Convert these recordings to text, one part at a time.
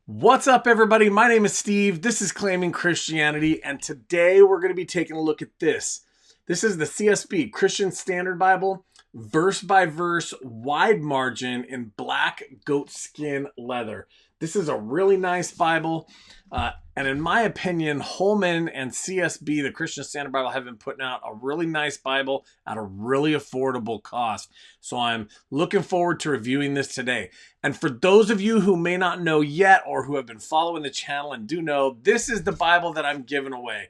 What's up, everybody? My name is Steve. This is Claiming Christianity, and today we're going to be taking a look at this. This is the CSB, Christian Standard Bible, verse by verse, wide margin in black goatskin leather. This is a really nice Bible, and in my opinion, Holman and CSB, the Christian Standard Bible, have been putting out a really nice Bible at a really affordable cost. So I'm looking forward to reviewing this today. And for those of you who may not know yet or who have been following the channel and do know, this is the Bible that I'm giving away.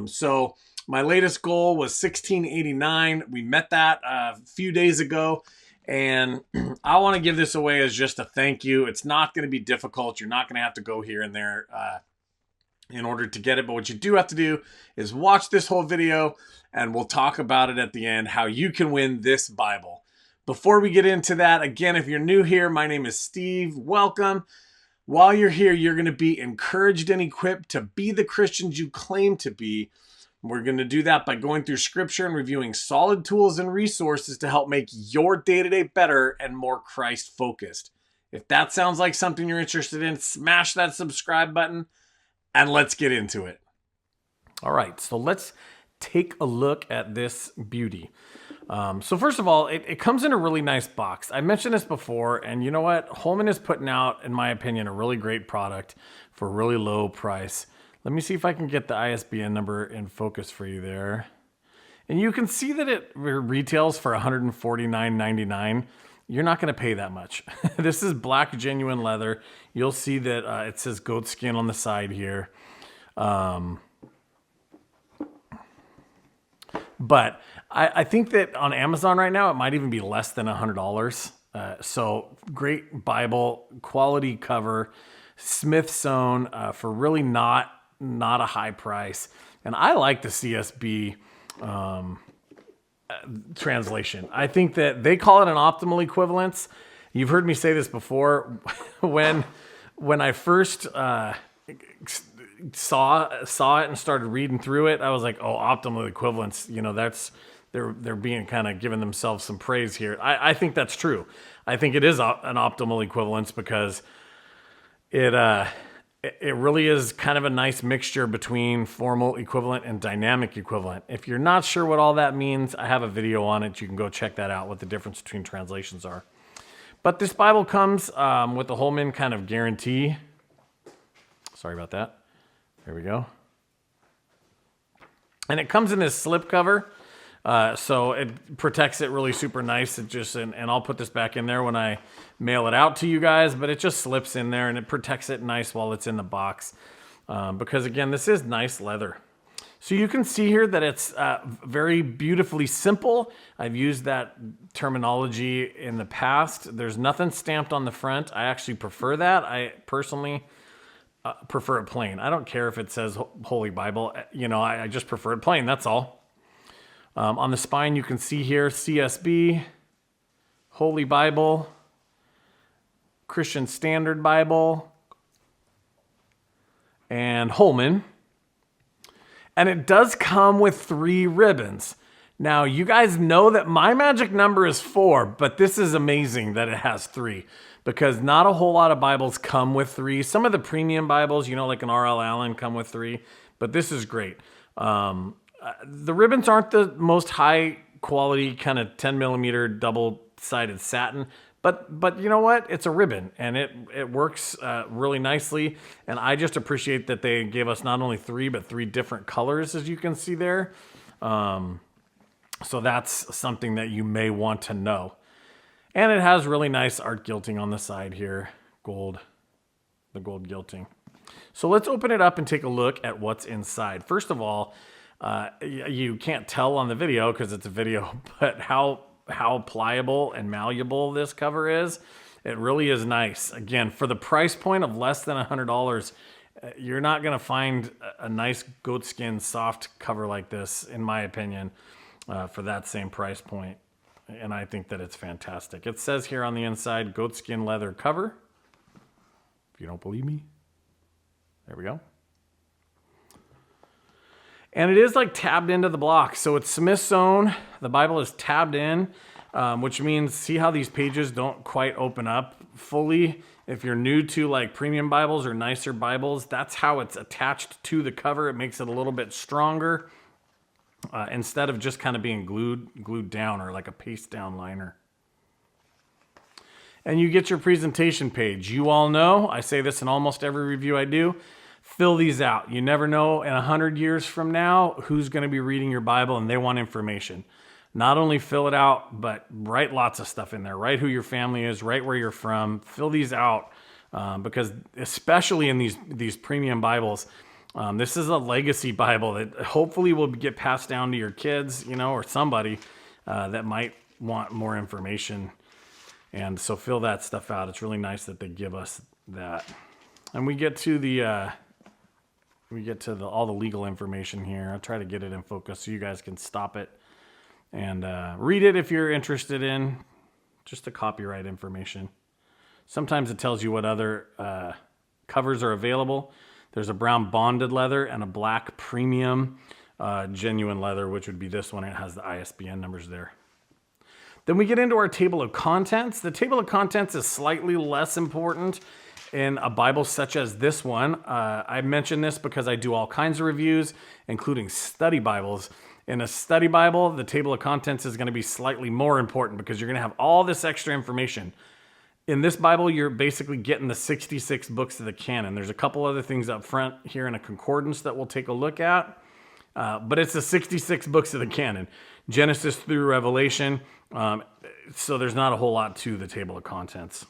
So my latest goal was 1689. We met that a few days ago. And I want to give this away as just a thank you. It's not going to be difficult. You're not going to have to go here and there in order to get it. But what you do have to do is watch this whole video, and we'll talk about it at the end, how you can win this Bible. Before we get into that, again, if you're new here, my name is Steve. Welcome. While you're here, you're going to be encouraged and equipped to be the Christians you claim to be. We're going to do that by going through scripture and reviewing solid tools and resources to help make your day-to-day better and more Christ-focused. If that sounds like something you're interested in, smash that subscribe button and let's get into it. All right, so let's take a look at this beauty. So first of all, it comes in a really nice box. I mentioned this before, and you know what? Holman is putting out, in my opinion, a really great product for a really low price. Let me see if I can get the ISBN number in focus for you there. And you can see that it retails for $149.99. You're not going to pay that much. This is black genuine leather. You'll see that it says goatskin on the side here. But I think that on Amazon right now, it might even be less than $100. So great Bible, quality cover, Smith sewn for really not a high price. And I like the CSB translation. I think that they call it an optimal equivalence. You've heard me say this before. When I first saw it and started reading through it, I was like, oh, optimal equivalence, that's they're being kind of giving themselves some praise here. I think that's true. I think it is an optimal equivalence because it really is kind of a nice mixture between formal equivalent and dynamic equivalent. If you're not sure what all that means, I have a video on it. You can go check that out, what the difference between translations are. But this Bible comes with the Holman kind of guarantee. Sorry about that. There we go. And it comes in this slip cover. So it protects it really super nice. And I'll put this back in there when I mail it out to you guys, but it just slips in there and it protects it nice while it's in the box. Because again, this is nice leather. So you can see here that it's very beautifully simple. I've used that terminology in the past. There's nothing stamped on the front. I actually prefer that. I personally prefer it plain. I don't care if it says Holy Bible. I just prefer it plain. That's all. On the spine, you can see here, CSB, Holy Bible, Christian Standard Bible, and Holman. And it does come with 3 ribbons. Now, you guys know that my magic number is 4, but this is amazing that it has 3 because not a whole lot of Bibles come with 3. Some of the premium Bibles, like an R.L. Allen, come with 3, but this is great. The ribbons aren't the most high quality kind of 10 millimeter double-sided satin, but you know what? It's a ribbon and it works really nicely. And I just appreciate that they gave us not only 3, but 3 different colors, as you can see there. So that's something that you may want to know. And it has really nice art gilting on the side here, the gold gilting. So let's open it up and take a look at what's inside. First of all, you can't tell on the video because it's a video, but how pliable and malleable this cover is. It really is nice. Again, for the price point of less than $100, you're not going to find a nice goatskin soft cover like this, in my opinion, for that same price point. And I think that it's fantastic. It says here on the inside, goatskin leather cover. If you don't believe me, there we go. And it is like tabbed into the block. So it's Smith sewn. The Bible is tabbed in. which means see how these pages don't quite open up fully. If you're new to like premium Bibles or nicer Bibles, that's how it's attached to the cover. It makes it a little bit stronger instead of just kind of being glued down or like a paste down liner. And you get your presentation page. You all know, I say this in almost every review I do, fill these out. You never know in 100 years from now who's going to be reading your Bible and they want information. Not only fill it out, but write lots of stuff in there. Write who your family is, write where you're from. Fill these out because especially in these premium Bibles, this is a legacy Bible that hopefully will get passed down to your kids, or somebody that might want more information. And so fill that stuff out. It's really nice that they give us that. And we get to all the legal information here. I'll try to get it in focus so you guys can stop it and read it if you're interested in just the copyright information. Sometimes it tells you what other covers are available. There's a brown bonded leather and a black premium genuine leather, which would be this one. It has the ISBN numbers there. Then we get into our table of contents. The table of contents is slightly less important in a Bible such as this one. I mention this because I do all kinds of reviews, including study Bibles. In a study Bible, the table of contents is going to be slightly more important because you're going to have all this extra information. In this Bible, you're basically getting the 66 books of the canon. There's a couple other things up front here in a concordance that we'll take a look at. But it's the 66 books of the canon, Genesis through Revelation. So there's not a whole lot to the table of contents.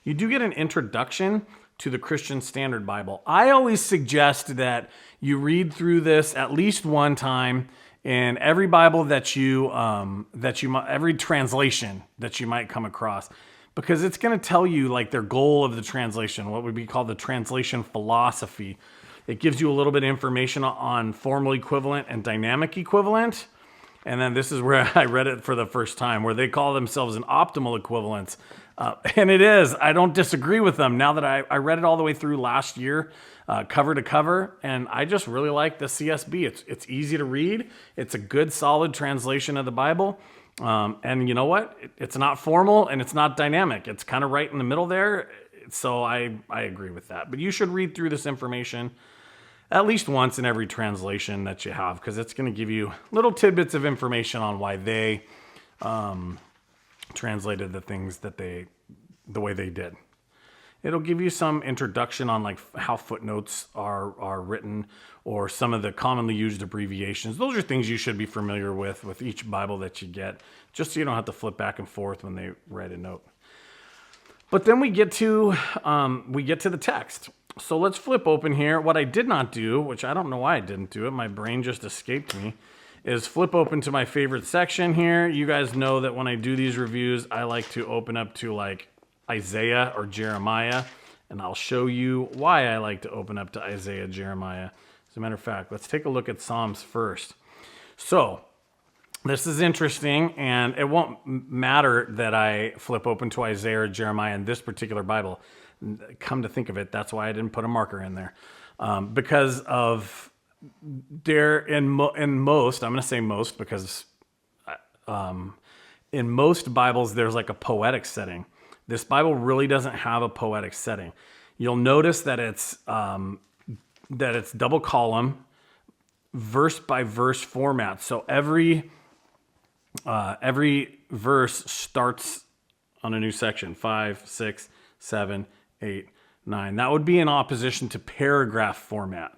You do get an introduction to the Christian Standard Bible. I always suggest that you read through this at least one time in every Bible every translation that you might come across, because it's going to tell you like their goal of the translation, what would be called the translation philosophy. It gives you a little bit of information on formal equivalent and dynamic equivalent. And then this is where I read it for the first time, where they call themselves an optimal equivalence. And it is. I don't disagree with them now that I read it all the way through last year, cover to cover. And I just really like the CSB. It's easy to read. It's a good, solid translation of the Bible. And you know what? It's not formal and it's not dynamic. It's kind of right in the middle there. So I agree with that. But you should read through this information at least once in every translation that you have, because it's going to give you little tidbits of information on why they translated the things the way they did. It'll give you some introduction on like how footnotes are written or some of the commonly used abbreviations. Those are things you should be familiar with each Bible that you get, just so you don't have to flip back and forth when they write a note. But then we get to the text. So let's flip open here. What I did not do, which I don't know why I didn't do it, my brain just escaped me, is flip open to my favorite section here. You guys know that when I do these reviews, I like to open up to like Isaiah or Jeremiah, and I'll show you why I like to open up to Isaiah, Jeremiah. As a matter of fact, let's take a look at Psalms first. So this is interesting, and it won't matter that I flip open to Isaiah or Jeremiah in this particular Bible. Come to think of it, that's why I didn't put a marker in there. Because of in most, I'm going to say most because in most Bibles, there's like a poetic setting. This Bible really doesn't have a poetic setting. You'll notice that it's double column, verse by verse format. So every verse starts on a new section, 5, 6, 7, 8, 9. That would be in opposition to paragraph format.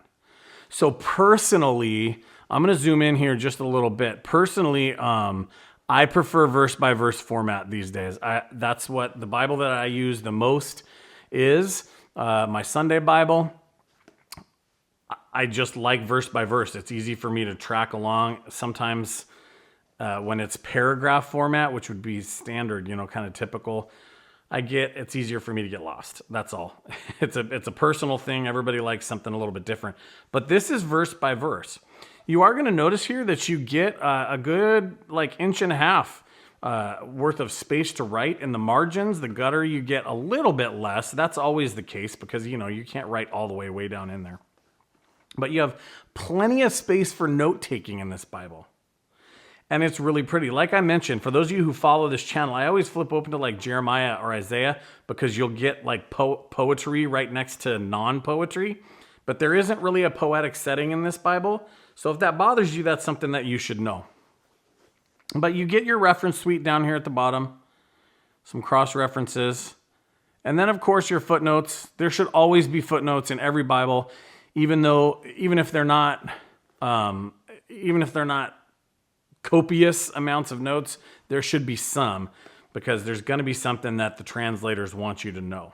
So personally, I'm going to zoom in here just a little bit. Personally, I prefer verse by verse format these days. That's what the Bible that I use the most is, my Sunday Bible. I just like verse by verse. It's easy for me to track along. Sometimes when it's paragraph format, which would be standard, kind of typical, it's easier for me to get lost. That's all. It's a personal thing. Everybody likes something a little bit different. But this is verse by verse. You are going to notice here that you get a good inch and a half worth of space to write in the margins. The gutter, you get a little bit less. That's always the case because, you can't write all the way down in there. But you have plenty of space for note-taking in this Bible. and it's really pretty. Like I mentioned, for those of you who follow this channel, I always flip open to like Jeremiah or Isaiah because you'll get like poetry right next to non-poetry. But there isn't really a poetic setting in this Bible. So if that bothers you, that's something that you should know. But you get your reference suite down here at the bottom, some cross references, and then of course your footnotes. There should always be footnotes in every Bible, even if they're not copious amounts of notes, there should be some, because there's going to be something that the translators want you to know.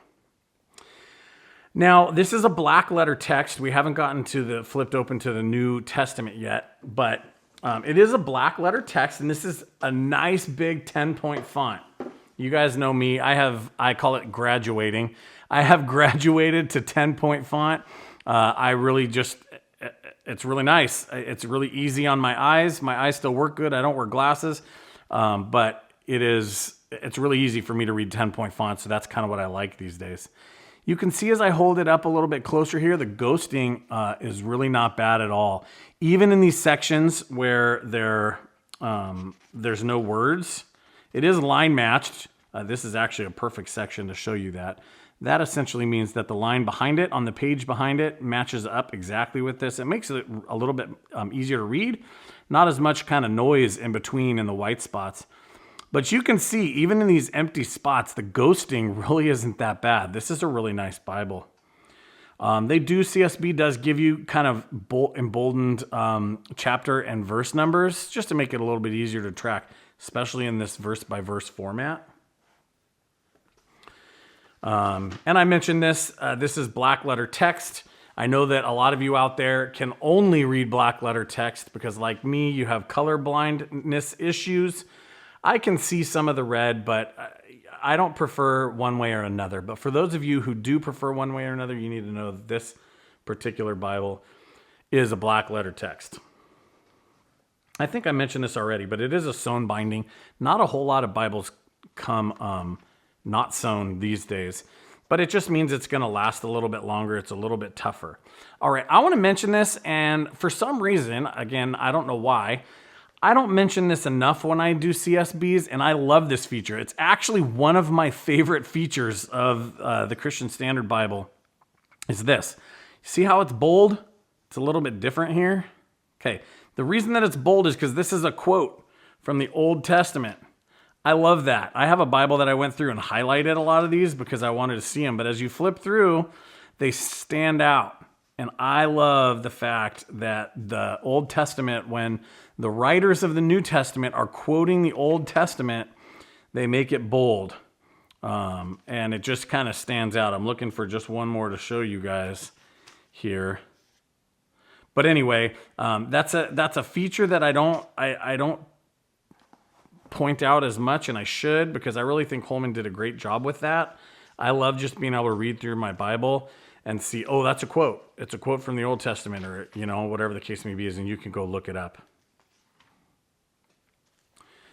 Now, this is a black letter text. We haven't gotten to the flipped open to the New Testament yet, but it is a black letter text, and this is a nice big 10-point font. You guys know me. I call it graduating. I have graduated to 10-point font. It's really nice. It's really easy on my eyes. My eyes still work good. I don't wear glasses, but it's really easy for me to read 10-point font, so that's kind of what I like these days. You can see as I hold it up a little bit closer here, the ghosting is really not bad at all. Even in these sections where there's no words, it is line matched. This is actually a perfect section to show you that. That essentially means that the line behind it, on the page behind it, matches up exactly with this. It makes it a little bit easier to read. Not as much kind of noise in between in the white spots. But you can see, even in these empty spots, the ghosting really isn't that bad. This is a really nice Bible. CSB does give you kind of emboldened chapter and verse numbers, just to make it a little bit easier to track, especially in this verse-by-verse format. And I mentioned this is black letter text. I know that a lot of you out there can only read black letter text because, like me, you have color blindness issues. I can see some of the red, but I don't prefer one way or another. But for those of you who do prefer one way or another, you need to know that this particular Bible is a black letter text. I think I mentioned this already, but it is a sewn binding. Not a whole lot of Bibles come not sewn these days, but it just means it's going to last a little bit longer. It's a little bit tougher. All right, I want to mention this, and for some reason, again, I don't know why, I don't mention this enough when I do CSBs, and I love this feature. It's actually one of my favorite features of the Christian Standard Bible is this. See how it's bold? It's a little bit different here. Okay, the reason that it's bold is because this is a quote from the Old Testament. I love that. I have a Bible that I went through and highlighted a lot of these because I wanted to see them, but as you flip through, they stand out. And I love the fact that the Old Testament, when the writers of the New Testament are quoting the Old Testament, they make it bold. And it just kind of stands out. I'm looking for just one more to show you guys here. But anyway, that's a feature that I don't point out as much, and I should, because I really think Holman did a great job with that. I love just being able to read through my Bible and see, oh, that's a quote. It's a quote from the Old Testament, or, whatever the case may be, and you can go look it up.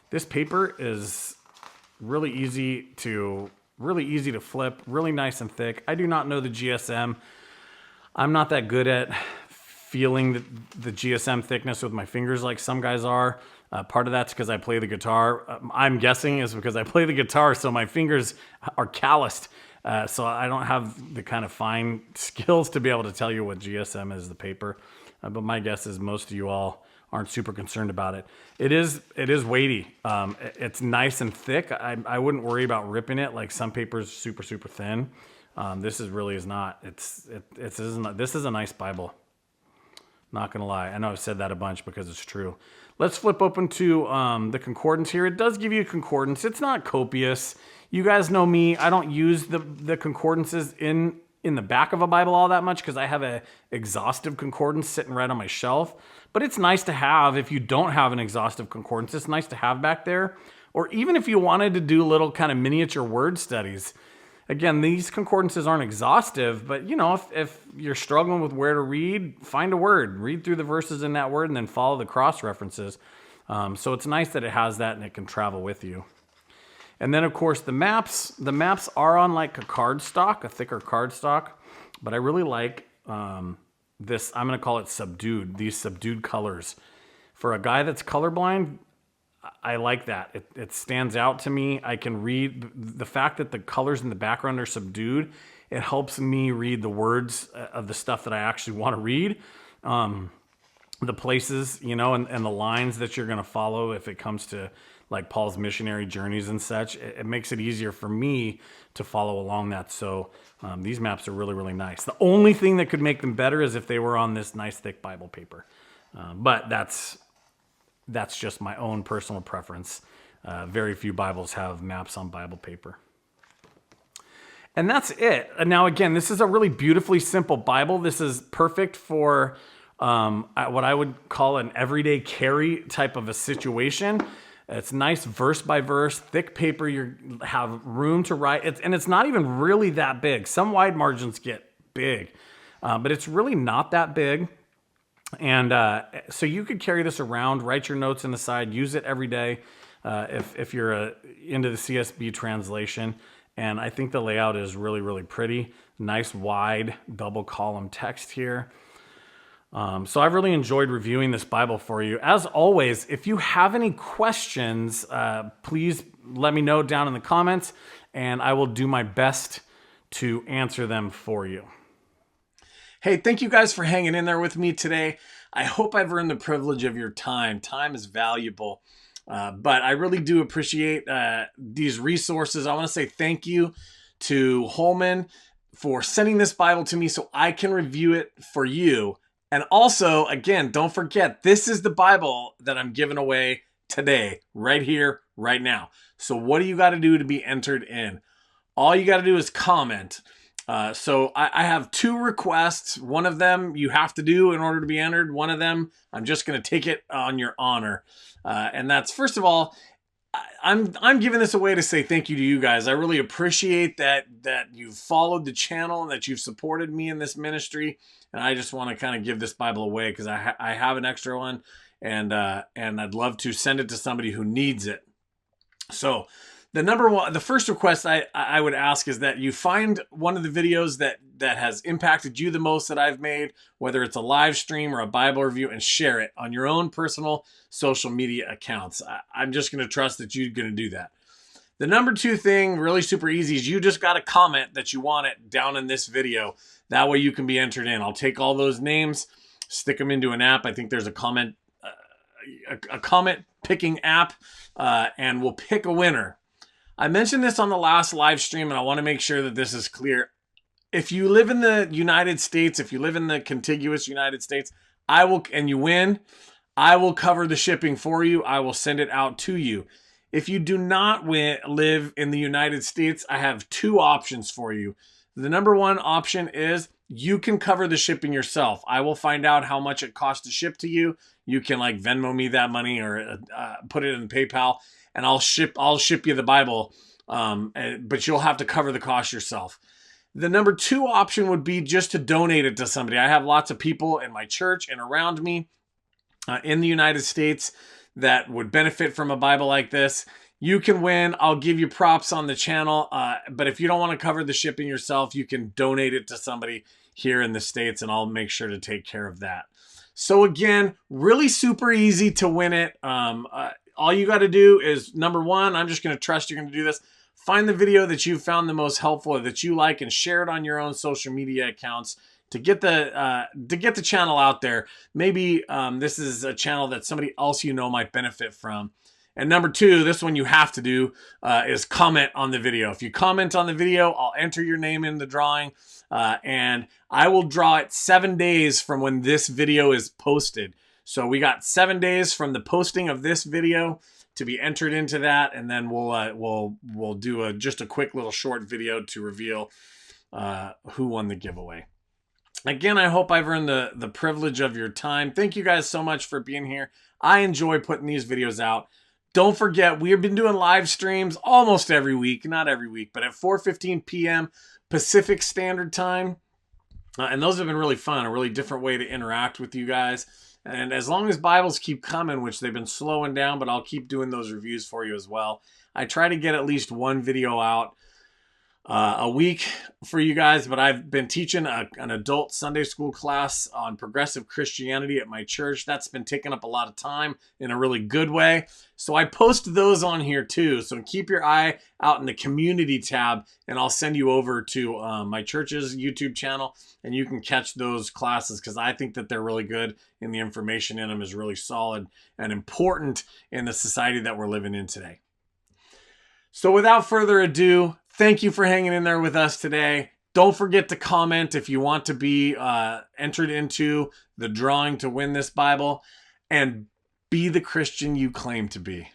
This paper is really easy to flip, really nice and thick. I do not know the GSM. I'm not that good at feeling the GSM thickness with my fingers like some guys are. Part of that's because I play the guitar. I'm guessing is because I play the guitar, so my fingers are calloused. So I don't have the kind of fine skills to be able to tell you what GSM is, the paper. But my guess is most of you all aren't super concerned about it. It is weighty. It's nice and thick. I wouldn't worry about ripping it like some papers super, super thin. This is not. This is a nice Bible. Not going to lie. I know I've said that a bunch because it's true. Let's flip open to the concordance here. It does give you a concordance. It's not copious. You guys know me. I don't use the concordances in the back of a Bible all that much because I have an exhaustive concordance sitting right on my shelf. But it's nice to have if you don't have an exhaustive concordance. It's nice to have back there. Or even if you wanted to do little kind of miniature word studies. Again, these concordances aren't exhaustive, but if you're struggling with where to read, find a word, read through the verses in that word, and then follow the cross references. So it's nice that it has that and it can travel with you. And then, of course, the maps are on like a cardstock, a thicker cardstock, but I really like this. I'm going to call it subdued, these subdued colors. For a guy that's colorblind, I like that. It stands out to me. I can read the fact that the colors in the background are subdued. It helps me read the words of the stuff that I actually want to read. The places, you know, and the lines that you're going to follow if it comes to like Paul's missionary journeys and such. It makes it easier for me to follow along that. So these maps are really, really nice. The only thing that could make them better is if they were on this nice thick Bible paper. But that's just my own personal preference. Very few Bibles have maps on Bible paper. And that's it. Now, again, this is a really beautifully simple Bible. This is perfect for what I would call an everyday carry type of a situation. It's nice verse by verse, thick paper. You have room to write. And it's not even really that big. Some wide margins get big, but it's really not that big. And so you could carry this around, write your notes in the side, use it every day if you're into the CSB translation. And I think the layout is really, really pretty. Nice wide double column text here. So I've really enjoyed reviewing this Bible for you. As always, if you have any questions, please let me know down in the comments, and I will do my best to answer them for you. Hey, thank you guys for hanging in there with me today. I hope I've earned the privilege of your time. Time is valuable, but I really do appreciate these resources. I want to say thank you to Holman for sending this Bible to me so I can review it for you. And also, again, don't forget, this is the Bible that I'm giving away today, right here, right now. So what do you got to do to be entered in? All you got to do is comment. So I have 2 requests. One of them you have to do in order to be entered. One of them, I'm just going to take it on your honor. And that's, first of all, I'm giving this away to say thank you to you guys. I really appreciate that you've followed the channel and that you've supported me in this ministry. And I just want to kind of give this Bible away because I have an extra one, and I'd love to send it to somebody who needs it. So the first request I would ask is that you find one of the videos that has impacted you the most that I've made, whether it's a live stream or a Bible review, and share it on your own personal social media accounts. I'm just going to trust that you're going to do that. The number 2 thing, really super easy, is you just got to comment that you want it down in this video. That way you can be entered in. I'll take all those names, stick them into an app. I think there's a comment picking app, and we'll pick a winner. I mentioned this on the last live stream, and I want to make sure that this is clear. If you live in the United States, if you live in the contiguous United States, and you win, I will cover the shipping for you. I will send it out to you. If you do not live in the United States, I have 2 options for you. The number 1 option is you can cover the shipping yourself. I will find out how much it costs to ship to you. You can like Venmo me that money or put it in PayPal, and I'll ship you the Bible, but you'll have to cover the cost yourself. The number 2 option would be just to donate it to somebody. I have lots of people in my church and around me in the United States that would benefit from a Bible like this. You can win. I'll give you props on the channel. But if you don't want to cover the shipping yourself, you can donate it to somebody here in the States, and I'll make sure to take care of that. So again, really super easy to win it. All you got to do is, number 1, I'm just going to trust you're going to do this. Find the video that you found the most helpful or that you like and share it on your own social media accounts to get the channel out there. Maybe this is a channel that somebody else you know might benefit from. And number 2, this one you have to do is comment on the video. If you comment on the video, I'll enter your name in the drawing, and I will draw it 7 days from when this video is posted. So we got 7 days from the posting of this video to be entered into that, and then we'll do just a quick little short video to reveal who won the giveaway. Again, I hope I've earned the privilege of your time. Thank you guys so much for being here. I enjoy putting these videos out. Don't forget, we've been doing live streams almost every week, not every week, but at 4:15 p.m. Pacific Standard Time. And those have been really fun, a really different way to interact with you guys. And as long as Bibles keep coming, which they've been slowing down, but I'll keep doing those reviews for you as well. I try to get at least one video out a week for you guys, but I've been teaching an adult Sunday school class on progressive Christianity at my church. That's been taking up a lot of time in a really good way. So I post those on here too. So keep your eye out in the community tab, and I'll send you over to my church's YouTube channel, and you can catch those classes because I think that they're really good and the information in them is really solid and important in the society that we're living in today. So without further ado, thank you for hanging in there with us today. Don't forget to comment if you want to be entered into the drawing to win this Bible, and be the Christian you claim to be.